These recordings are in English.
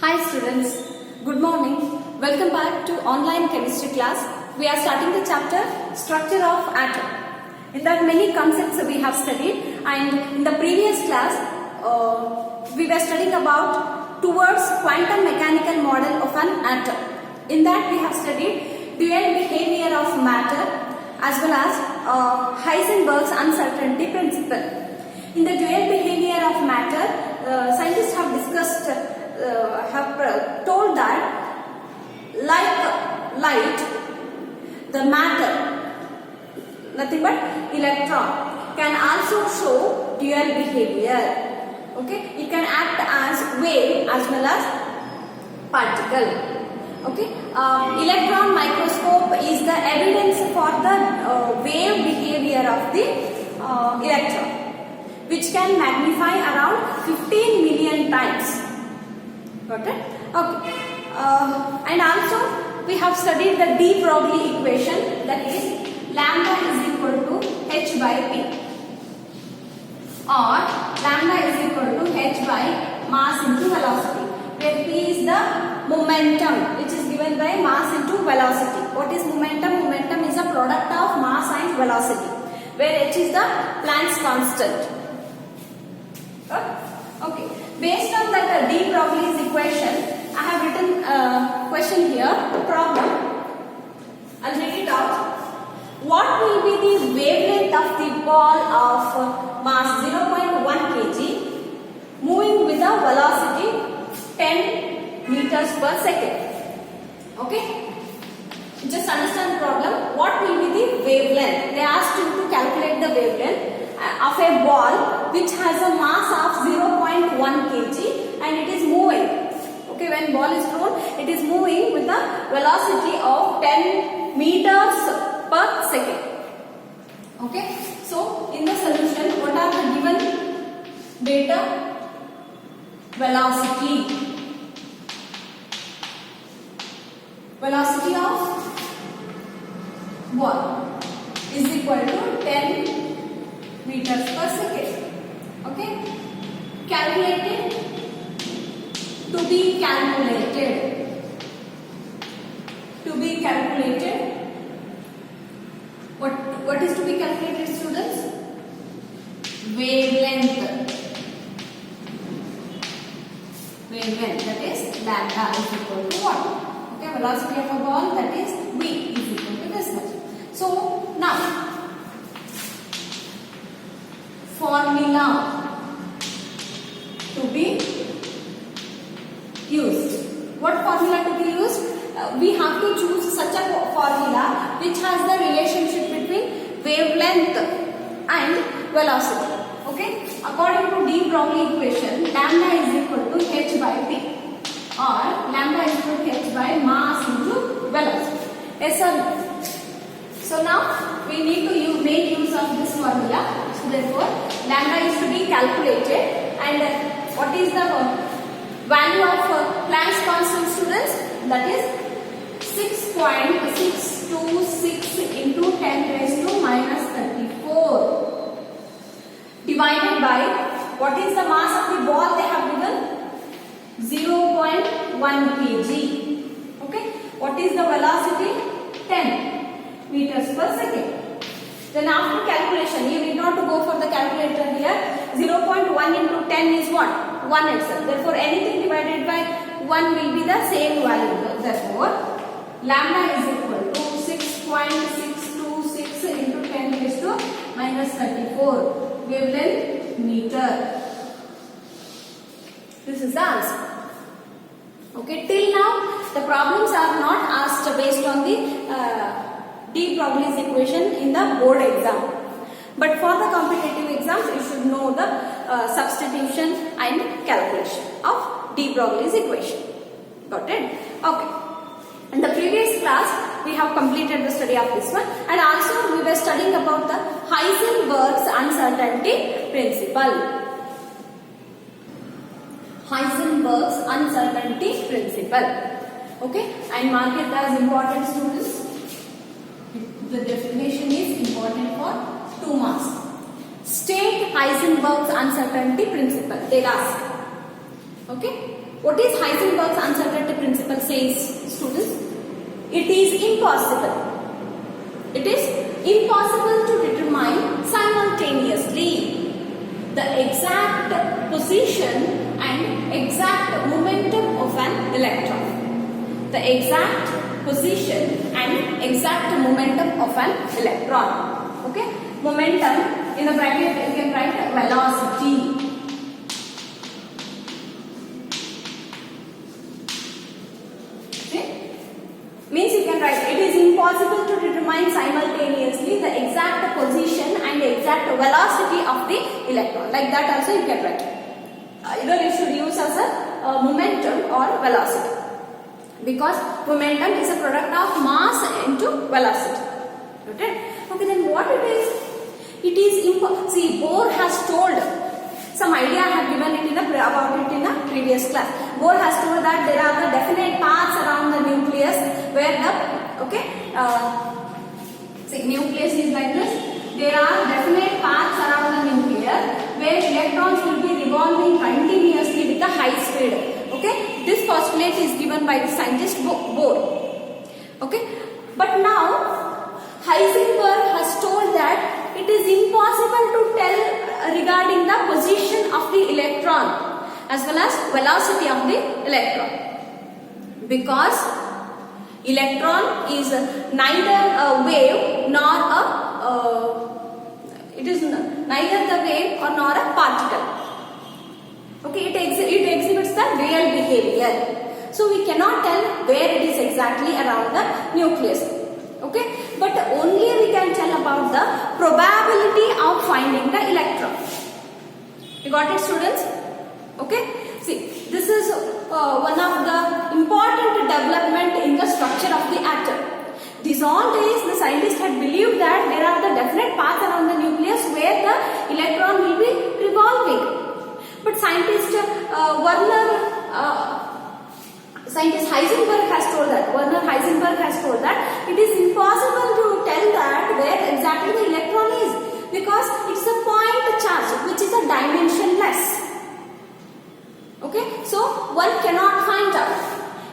Hi students, good morning. Welcome back to online chemistry class. We are starting the chapter structure of atom. In that many concepts we have studied, and in the previous class we were studying about towards quantum mechanical model of an atom. In that we have studied dual behavior of matter as well as Heisenberg's uncertainty principle. In the dual behavior of matter, scientists have discussed told that like light, the matter, nothing but electron, can also show dual behavior. Okay, it can act as wave as well as particle. Okay, electron microscope is the evidence for the wave behavior of the electron, which can magnify around 15 million times. Got it? Okay. And also we have studied the de Broglie equation, that is lambda is equal to h by p, or lambda is equal to h by mass into velocity, where p is the momentum which is given by mass into velocity. What is momentum? Momentum is a product of mass and velocity, where h is the Planck's constant. Okay. Based on that de Broglie's equation, I have written a question here, a problem. I'll read it out. What will be the wavelength of the ball of mass 0.1 kg moving with a velocity 10 meters per second? Okay. Just understand the problem. What will be the wavelength? They asked you to calculate the wavelength of a ball which has a mass of 0.1 kg and it is moving. Okay, when ball is thrown, it is moving with a velocity of 10 meters per second. Okay, so in the solution, what are the given data? Velocity of ball is equal to 10 meters per second. Okay, calculated, to be calculated, what is to be calculated, students? Wavelength, that is lambda is equal to what? Okay, velocity of a ball, that is v, is equal to this much. So now formula to be used. What formula to be used? We have to choose such a formula which has the relationship between wavelength and velocity. Okay? According to de Broglie equation, lambda is equal to h by p, or lambda is equal to h by mass into velocity. Yes or no? So now we need to make use of this formula. So therefore, lambda is to be calculated, and what is the value of Planck's constant, students? That is 6.626 into 10 raised to minus 34 divided by what is the mass of the ball they have given? 0.1 kg. Okay, what is the velocity? 10 meters per second. Then after calculation, you need not to go for the calculator here. 0.1 into 10 is what? 1 itself. Therefore, anything divided by 1 will be the same value. Therefore, lambda is equal to 6.626 into 10 raised to minus 34 wavelength meter. This is the answer. Okay, till now the problems are not asked based on the de Broglie's equation in the board exam. But for the competitive exams, you should know the substitution and calculation of de Broglie's equation. Got it? Okay. In the previous class, we have completed the study of this one, and also we were studying about the Heisenberg's uncertainty principle. Heisenberg's uncertainty principle. Okay, and mark it as important, students. The definition is important for 2 marks. State Heisenberg's uncertainty principle. They'll ask. Okay. What is Heisenberg's uncertainty principle says, students? It is impossible. It is impossible to determine simultaneously the exact position and exact momentum of an electron. The exact position and exact momentum of an electron. Okay? Momentum, in the bracket you can write velocity. Means you can write it is impossible to determine simultaneously the exact position and exact velocity of the electron. Like that also you can write. Either you should use as a momentum or velocity, because momentum is a product of mass into velocity. Okay, then what it is? It is see, Bohr has told. Some idea I have given it about it in a previous class. Bohr has told that there are the definite paths around the nucleus where the nucleus is like this. There are definite paths around the nucleus where electrons will be revolving continuously with a high speed. Okay, this postulate is given by the scientist Bohr. Okay, but now Heisenberg has told that it is impossible to tell regarding the position of the electron as well as velocity of the electron, because electron is neither a wave nor it is neither the wave or nor a particle. Okay, it exhibits the real behavior, so we cannot tell where it is exactly around the nucleus. Okay, but only we can tell about the probability of finding the electron. You got it, students? Okay, see, this is one of the important development in the structure of the atom. These all days the scientists had believed that there are the definite paths around the nucleus where the electron will be revolving, but scientist Heisenberg has told that, Werner Heisenberg has told that it is impossible to tell that where exactly the electron is, because it's a point charge which is a dimensionless. Okay, so one cannot find out.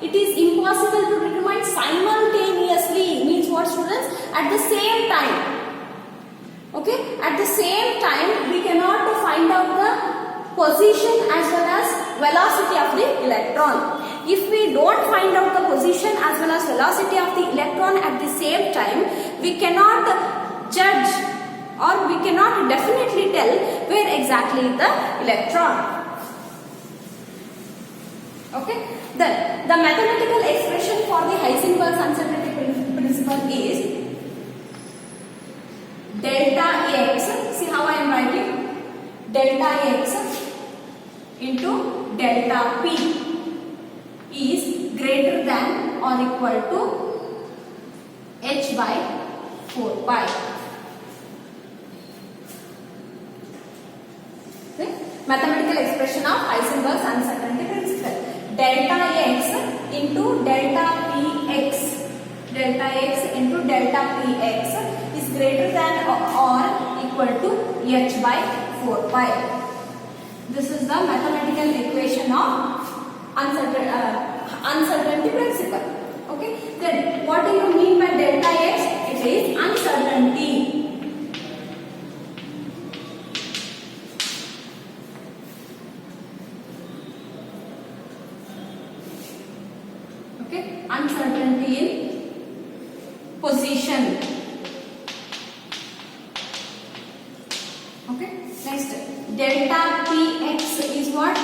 It is impossible to determine simultaneously. Means what, students? At the same time. Okay, at the same time we cannot find out the position as well as velocity of the electron. If we don't find out the position as well as velocity of the electron at the same time, we cannot judge or we cannot definitely tell where exactly the electron. Okay, then the mathematical expression for the Heisenberg's uncertainty principle is delta x. See how I am writing? Delta x into delta p is greater than or equal to h by 4 pi. Okay? Mathematical expression of Heisenberg's uncertainty principle. Delta x into delta px. Delta x into delta px is greater than or equal to h by 4 pi. This is the mathematical equation of uncertainty principle. Okay, then what do you mean by delta x? It is uncertainty. Okay, uncertainty in position. Okay, next delta px is what?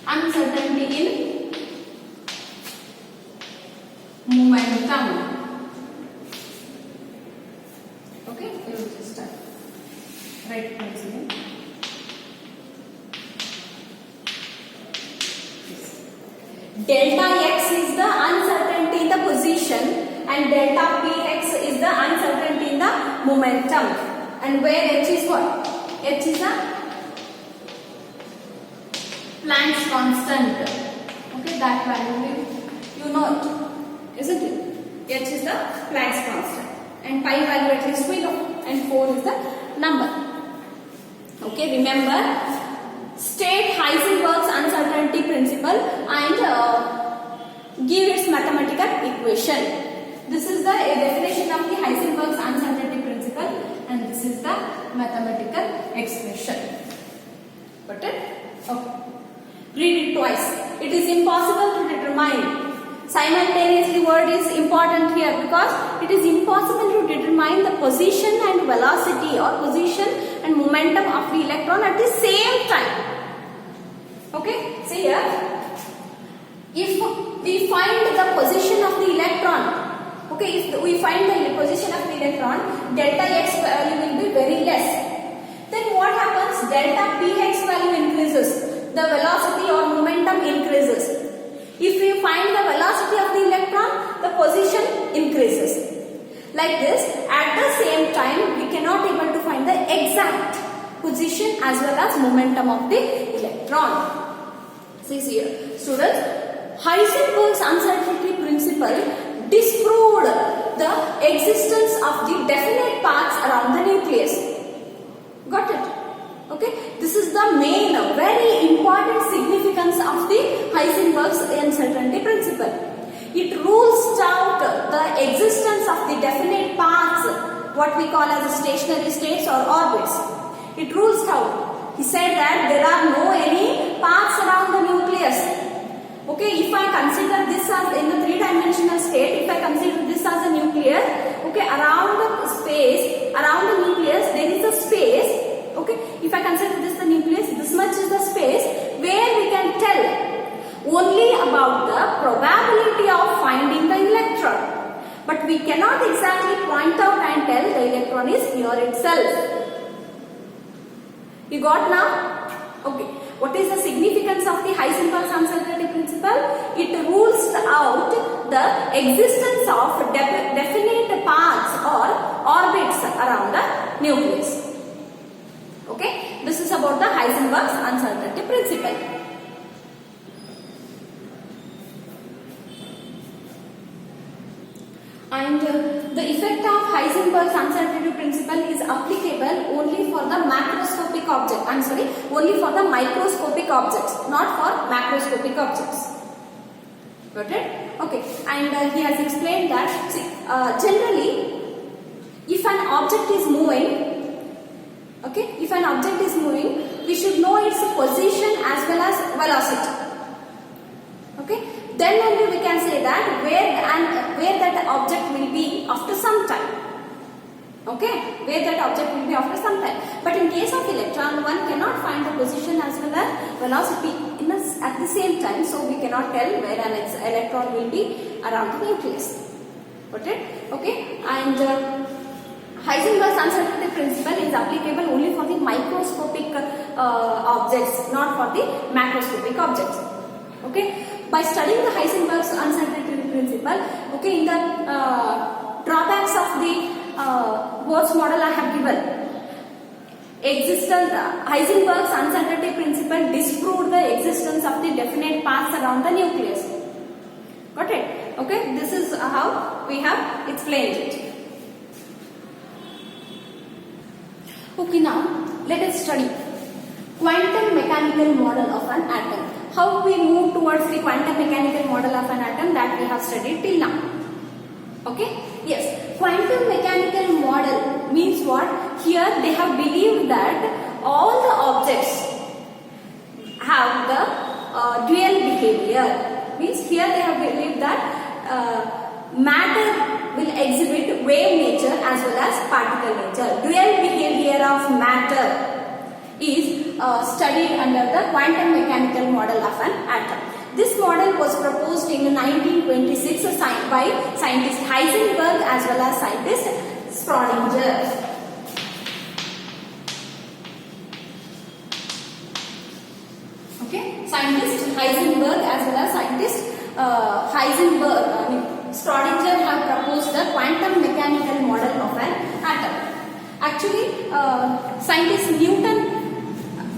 Uncertainty in momentum. Okay, we will just write once again. Delta x is the uncertainty in the position and delta px is the uncertainty in the momentum. And where h is what? H is a Planck's constant. Okay, that value you know it, isn't it? H is the Planck's constant and pi value at least we know, and 4 is the number. Okay, remember, state Heisenberg's uncertainty principle and give its mathematical equation. This is the definition of the Heisenberg's uncertainty principle and this is the mathematical expression. Got it? Okay. Read it twice. It is impossible to determine. Simultaneously word is important here because it is impossible to determine the position and velocity or position and momentum of the electron at the same time. Okay, see here. If we find the position of the electron, okay, if we find the position of the electron, delta x value will be very less. Then what happens? Delta px value increases. The velocity or momentum increases. If we find the velocity of the electron, the position increases. Like this, at the same time, we cannot able to find the exact position as well as momentum of the electron. See here, students, Heisenberg's uncertainty principle disproved the existence of the definite paths around the nucleus. Got it? Okay, this is the main, very important significance of the Heisenberg's uncertainty principle. It rules out the existence of the definite paths, what we call as stationary states or orbits. It rules out. He said that there are no any paths around the nucleus. Okay, if I consider this as in the three-dimensional state, if I consider this as a nucleus, okay, around the space, around the nucleus, there is a space. Okay, if I consider this the nucleus, this much is the space where we can tell only about the probability of finding the electron. But we cannot exactly point out and tell the electron is here itself. You got now? Okay. What is the significance of the Heisenberg's uncertainty principle? It rules out the existence of definite paths or orbits around the nucleus. Okay, this is about the Heisenberg's uncertainty principle. And the effect of Heisenberg's uncertainty principle is applicable only for the macroscopic object. Only for the microscopic objects, not for macroscopic objects. Got it? Okay, and he has explained that generally, if an object is moving, okay, if an object is moving, we should know its position as well as velocity. Okay, then only we can say that where that object will be after some time. Okay, where that object will be after some time. But in case of electron, one cannot find the position as well as velocity at the same time, so we cannot tell where an electron will be around the nucleus. Okay, okay, and Heisenberg's uncertainty principle is applicable only for the microscopic objects, not for the macroscopic objects. Okay, by studying the Heisenberg's uncertainty principle, okay, in the drawbacks of the Bose model I have given, Heisenberg's uncertainty principle disproved the existence of the definite paths around the nucleus. Got it? Okay, this is how we have explained it. Okay, now let us study quantum mechanical model of an atom. How we move towards the quantum mechanical model of an atom that we have studied till now. Okay? Yes. Quantum mechanical model means what? Here they have believed that all the objects have the dual behavior. Means here they have believed that matter will exhibit wave nature as well as particle nature. Dual behavior of matter is studied under the quantum mechanical model of an atom. This model was proposed in 1926 by scientist Heisenberg as well as scientist Schrödinger. Okay, scientist Heisenberg as well as scientist Schrödinger have proposed the quantum mechanical model of an atom. Actually, scientist Newton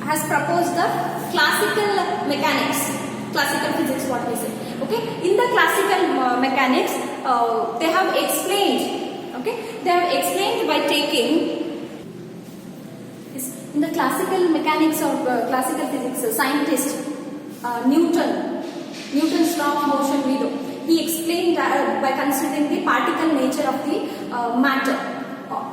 has proposed the classical mechanics, classical physics, what we say. Okay, in the classical mechanics, they have explained. Okay, they have explained by taking in the classical mechanics or classical physics, scientist Newton's law of motion we know. He explained that by considering the particle nature of the matter.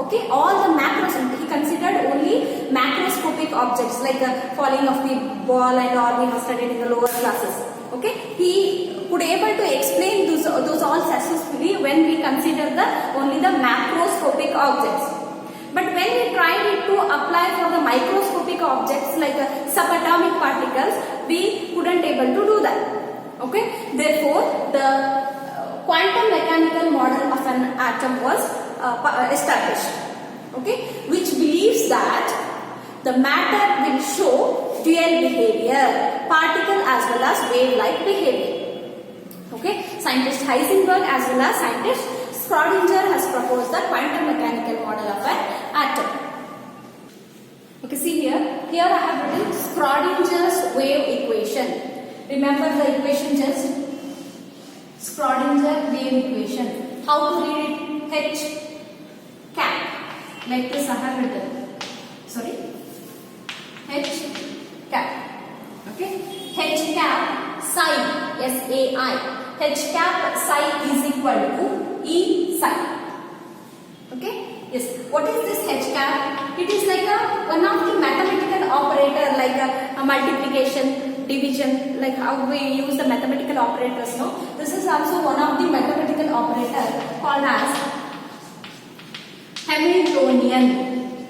Okay, all the macros, he considered only macroscopic objects like falling of the ball and all we have studied in the lower classes. Okay, he could able to explain those all successfully when we consider only the macroscopic objects. But when we tried it to apply for the microscopic objects like subatomic particles, we couldn't able to do that. Okay, therefore the quantum mechanical model of an atom was established. Okay, which believes that the matter will show dual behavior, particle as well as wave-like behavior. Okay, scientist Heisenberg as well as scientist Schrödinger has proposed the quantum mechanical model of an atom. Okay, see here. Here I have written Schrödinger's wave equation. Remember the equation just Schrödinger wave equation. How to read it? H cap. Like this I have written. Sorry. H cap. Okay. H cap psi SAI. H cap psi is equal to E psi. Okay. Yes. What is this H cap? It is like one of the mathematical operator like a multiplication, division, like how we use the mathematical operators. No. This is also one of the mathematical operator called as Hamiltonian.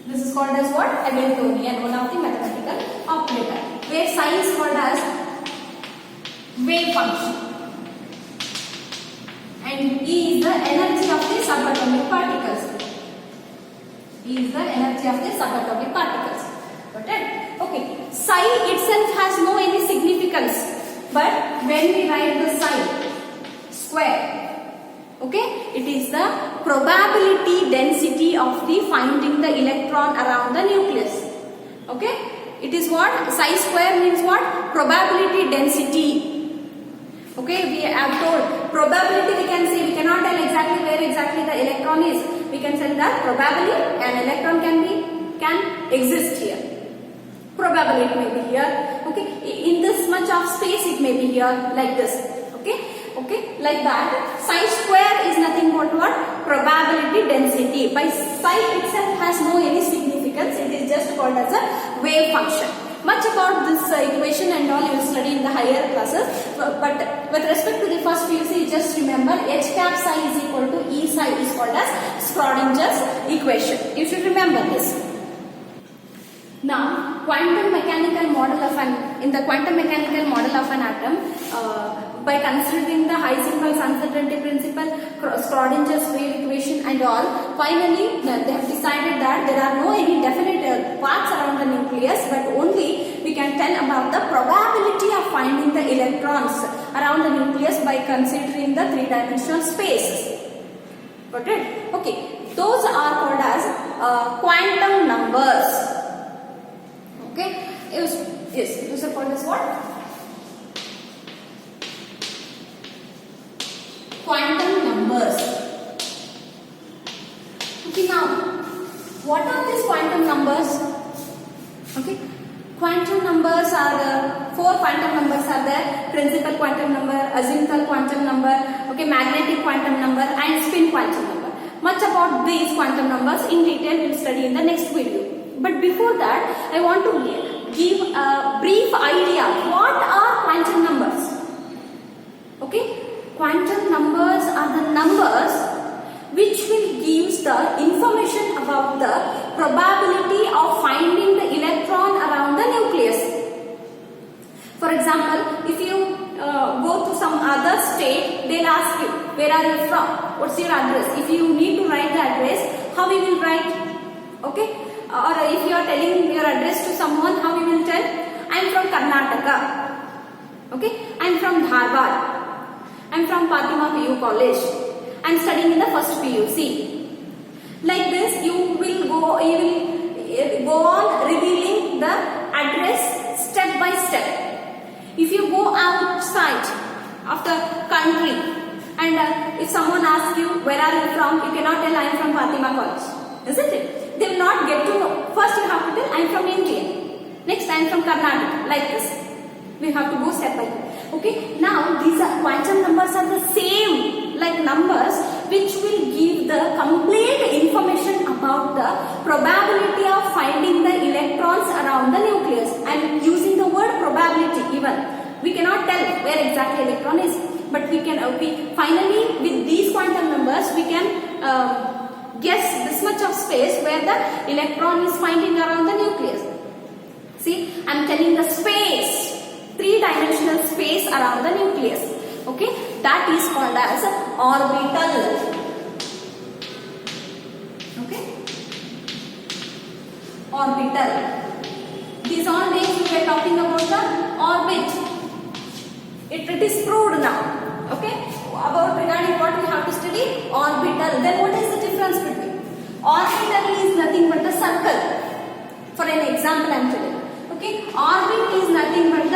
This is called as what? Hamiltonian, one of the mathematical operator. Where psi is called as wave function. And E is the energy of the subatomic particles. E is the energy of the subatomic particles. Got it? Okay. Psi itself has no any significance. But when we write the psi square, okay, it is the probability density of the finding the electron around the nucleus. Okay. It is what? Psi square means what? Probability density. Okay, we have told probability, we can say, we cannot tell exactly where exactly the electron is. We can say that probably an electron can exist here. Probably it may be here. Okay, in this much of space it may be here like this. Okay, like that. Psi square is nothing but what? Probability density. By psi itself has no any significance. It is just called as a wave function. Much about this equation and all you will study in the higher classes. But with respect to the first PUC, just remember H cap psi is equal to E psi is called as Schrödinger's equation. You should remember this. Now, quantum mechanical model of in the quantum mechanical model of an atom, by considering the Heisenberg's uncertainty principle, Schrödinger's wave equation and all, finally they have decided that there are no any definite parts around the nucleus, but only we can tell about the probability of finding the electrons around the nucleus by considering the three-dimensional space. Got it? Okay. Those are called as quantum numbers. Okay. Yes. Those are called as what? Quantum numbers. Okay, now what are these quantum numbers? Okay, quantum numbers are four quantum numbers are there: principal quantum number, azimuthal quantum number, okay, magnetic quantum number, and spin quantum number. Much about these quantum numbers in detail we'll study in the next video. But before that, I want to give a brief idea what are quantum numbers. Okay. Quantum numbers are the numbers which will give the information about the probability of finding the electron around the nucleus. For example, if you go to some other state, they'll ask you, where are you from? What's your address? If you need to write the address, how you will write? Okay? Or if you are telling your address to someone, how you will tell? I am from Karnataka. Okay? I am from Dharwad. I am from Fatima PU College. I am studying in the first PUC. Like this, you will go on revealing the address step by step. If you go outside of the country and if someone asks you where are you from, you cannot tell I am from Fatima College, isn't it? they will not get to know. First you have to tell I am from India. Next I am from Karnataka. Like this. We have to go step by step. Okay. Now these are quantum numbers are the same like numbers which will give the complete information about the probability of finding the electrons around the nucleus. I am using the word probability even. We cannot tell where exactly electron is, but we can finally with these quantum numbers we can guess this much of space where the electron is finding around the nucleus. See, I am telling the space, three-dimensional space around the nucleus. Okay, that is called as orbital. Okay, orbital. These all names we were talking about the orbit. It is proved now. Okay, about regarding what we have to study orbital. Then what is the difference between orbital is nothing but the circle. For an example, I am telling. Okay, orbit is nothing but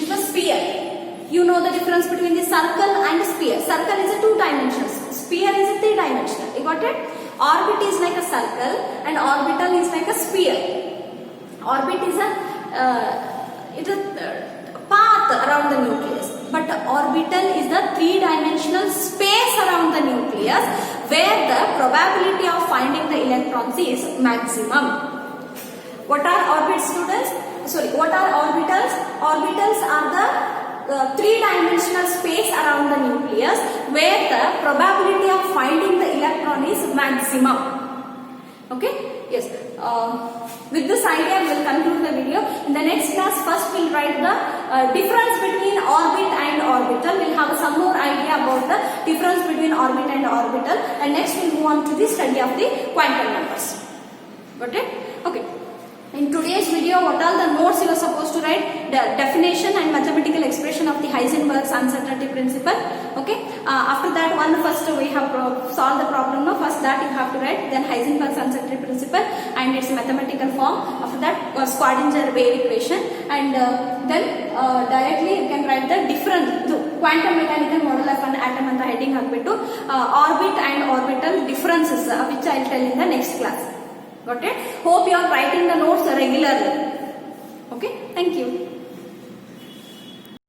the sphere. You know the difference between the circle and sphere. Circle is a two-dimensional. Sphere is a three-dimensional. You got it? Orbit is like a circle and orbital is like a sphere. Orbit is a path around the nucleus, but orbital is the three-dimensional space around the nucleus where the probability of finding the electrons is maximum. What are orbits, students? Sorry, what are orbitals? Orbitals are the three-dimensional space around the nucleus where the probability of finding the electron is maximum. Okay? Yes. With this idea, we will conclude the video. In the next class, first we will write the difference between orbit and orbital. We will have some more idea about the difference between orbit and orbital. And next we will move on to the study of the quantum numbers. Got it? Okay. In today's video, what are the notes you are supposed to write? The definition and mathematical expression of the Heisenberg's uncertainty principle. Okay. After that, first we have solved the problem. No, first that you have to write. Then Heisenberg's uncertainty principle and its mathematical form. After that, Schrödinger wave equation, and then directly you can write the difference. Quantum mechanical model of an atom and the heading hagbittu orbit and orbital differences, which I will tell in the next class. Got it? Hope you are writing the notes regularly. Okay, thank you.